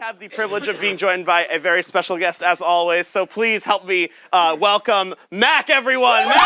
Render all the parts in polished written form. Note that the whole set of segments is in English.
have the privilege of being joined by a very special guest, as always. So please help me welcome Mac, everyone. Mac!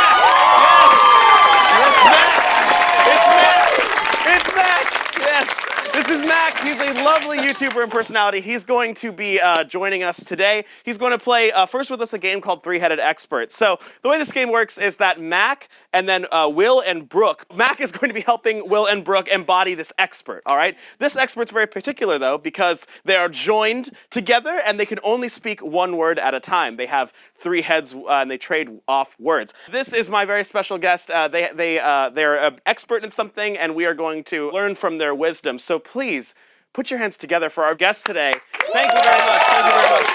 Yes! It's Mac! Yes! This is Mac. He's a lovely YouTuber and personality. He's going to be joining us today. He's going to play first with us a game called Three-Headed Expert. So the way this game works is that Mac and then Will and Brooke. Mac is going to be helping Will and Brooke embody this expert, all right? This expert's very particular, though, because they are joined together and they can only speak one word at a time. They have three heads and they trade off words. This is my very special guest. They're an expert in something and we are going to learn from their wisdom. So please, put your hands together for our guest today. Thank you very much. Thank you very much.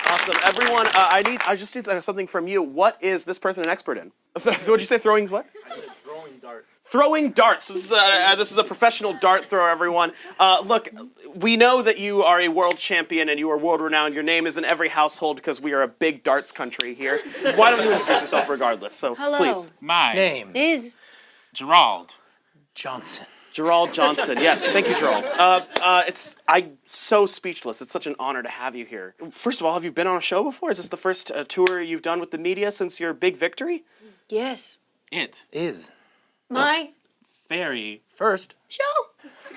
Awesome. Everyone, I just need something from you. What is this person an expert in? What'd you say, throwing what? Throwing darts. Throwing darts. This is a professional dart thrower, everyone. Look, we know that you are a world champion and you are world renowned. Your name is in every household because we are a big darts country here. Why don't you introduce yourself regardless? So, Hello. please. My Name. Is Gerald. Johnson. Gerald Johnson. Yes, thank you, Gerald. I'm so speechless. It's such an honor to have you here. First of all, have you been on a show before? Is this the first tour you've done with the media since your big victory? yes. It. Is. My Very. First. show.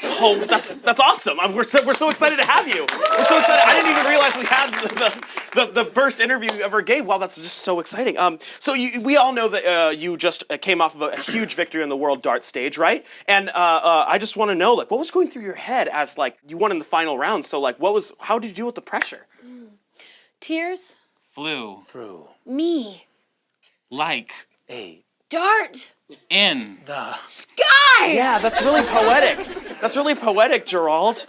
Oh, that's awesome. We're so excited to have you. We're so excited. I didn't even realize we had the first interview you ever gave. Wow, that's just so exciting. So we all know that you just came off of a huge victory on the World Dart stage, right? And I just want to know, like, what was going through your head as, like, you won in the final round? So, like, how did you deal with the pressure? Tears. Flew. Through. Me. Like. A. Dart. In. The. Sky. Yeah, that's really poetic. That's really poetic, Gerald.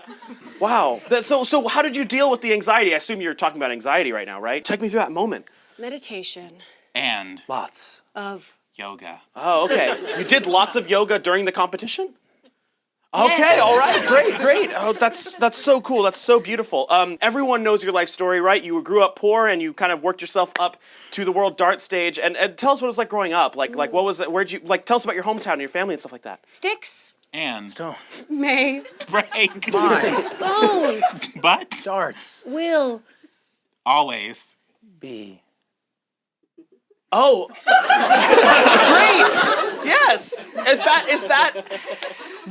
Wow. So how did you deal with the anxiety? I assume you're talking about anxiety right now, right? Take me through that moment. Meditation. And. Lots. Of. Yoga. Oh, okay. You did lots of yoga during the competition? Okay, Yes. all right, great. Oh, that's so cool. That's so beautiful. Everyone knows your life story, right? You grew up poor and you kind of worked yourself up to the World Dart stage. And tell us what it was like growing up. Like what was it? Where'd you tell us about your hometown and your family and stuff like that. Sticks. And. Stones. May. Break. Mine. Bones. But. Darts. Will. Always. Be. Oh, great! Yes. Is that?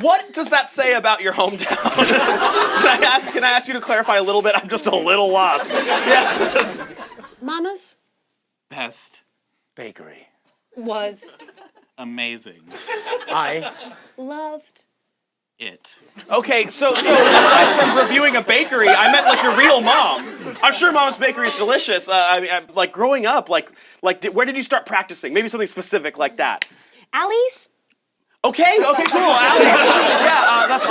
What does that say about your hometown? Can I ask you to clarify a little bit? I'm just a little lost. Yes. Mama's. Best. Bakery. Was. Amazing. I. Loved. It. Okay, so aside from reviewing a bakery, I meant like your real mom. I'm sure Mama's Bakery is delicious. Like growing up, where did you start practicing? Maybe something specific like that. Alleys. Okay, cool. Alex. Yeah, that's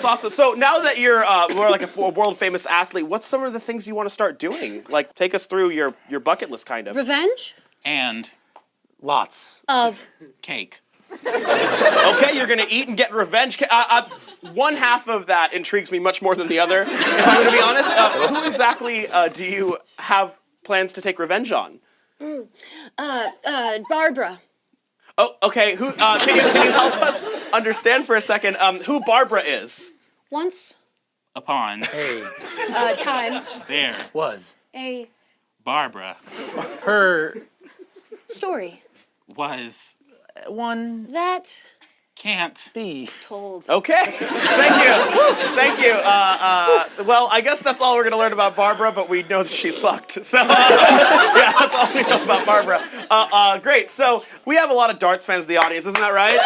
awesome. So now that you're more like a world famous athlete, what's some of the things you want to start doing? Like, take us through your bucket list, kind of. Revenge. And. Lots. Of. Cake. Okay, you're gonna eat and get revenge. One half of that intrigues me much more than the other, if I'm gonna be honest. Who exactly do you have plans to take revenge on? Barbara. Oh, okay. Who? Can you help us understand for a second who Barbara is? Once. Upon. A. Time. There. Was. A. Barbara. Her. Story. Was. One. That. Can't. Be. Told. Okay. Thank you. Well, I guess that's all we're gonna learn about Barbara, but we know that she's fucked. So yeah, that's all we know about Barbara. Great. So we have a lot of darts fans in the audience, isn't that right?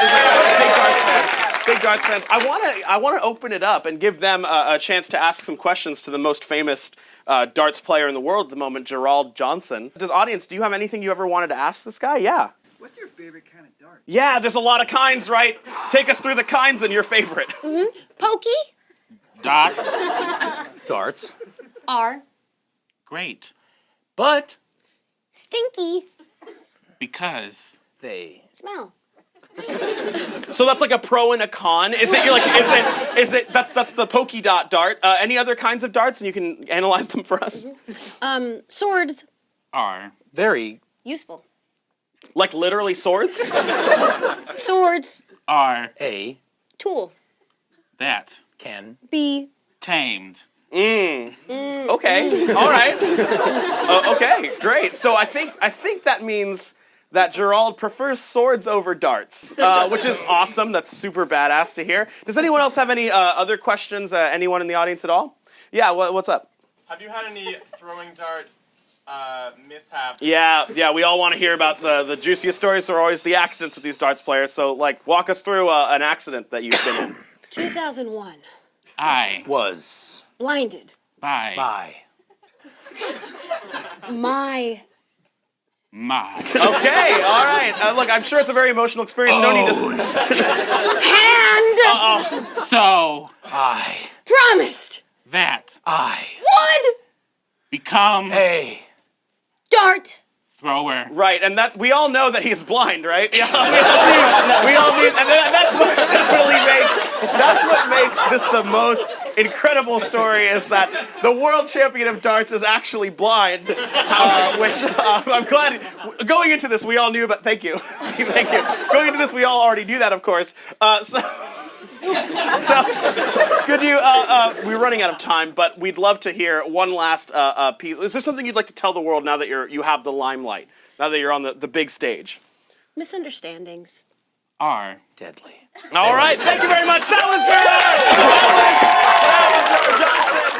Big darts fans. I want to open it up and give them a chance to ask some questions to the most famous darts player in the world at the moment, Gerald Johnson. Audience, do you have anything you ever wanted to ask this guy? Yeah. What's your favorite kind of dart? Yeah, there's a lot of kinds, right? Take us through the kinds and your favorite. Pokey. Dot. Darts. R. Great. But. Stinky. Because. They. Smell. So that's like a pro and a con. Is it that's the pokey dot dart? Any other kinds of darts, and you can analyze them for us? Swords. Are. Very. Useful. Like literally swords? Swords. Are. A. Tool. That. Can. Be. Tamed. Okay. All right. Okay. Great. So I think that means that Gerald prefers swords over darts, which is awesome. That's super badass to hear. Does anyone else have any other questions? Anyone in the audience at all? Yeah. What's up? Have you had any throwing dart mishaps? Yeah. We all want to hear about the juiciest stories. Are always the accidents with these darts players. So walk us through an accident that you've been in. 2001. I Was. Blinded. by By. My. Okay. All right. Look, I'm sure it's a very emotional experience. No need to. Hand. so I. Promised. that I. Would. become A. Dart. thrower. Right, and that we all know that he's blind, right? Yeah, we all need, and that's what makes this the most incredible story is that the world champion of darts is actually blind, which I'm glad. Going into this, we all knew, but thank you. Thank you. Going into this, we all already knew that, of course. So could you, we're running out of time, but we'd love to hear one last piece. Is there something you'd like to tell the world now that you have the limelight, now that you're on the big stage? Misunderstandings. Are Deadly. All right, thank you very much. That was Gerard Johnson.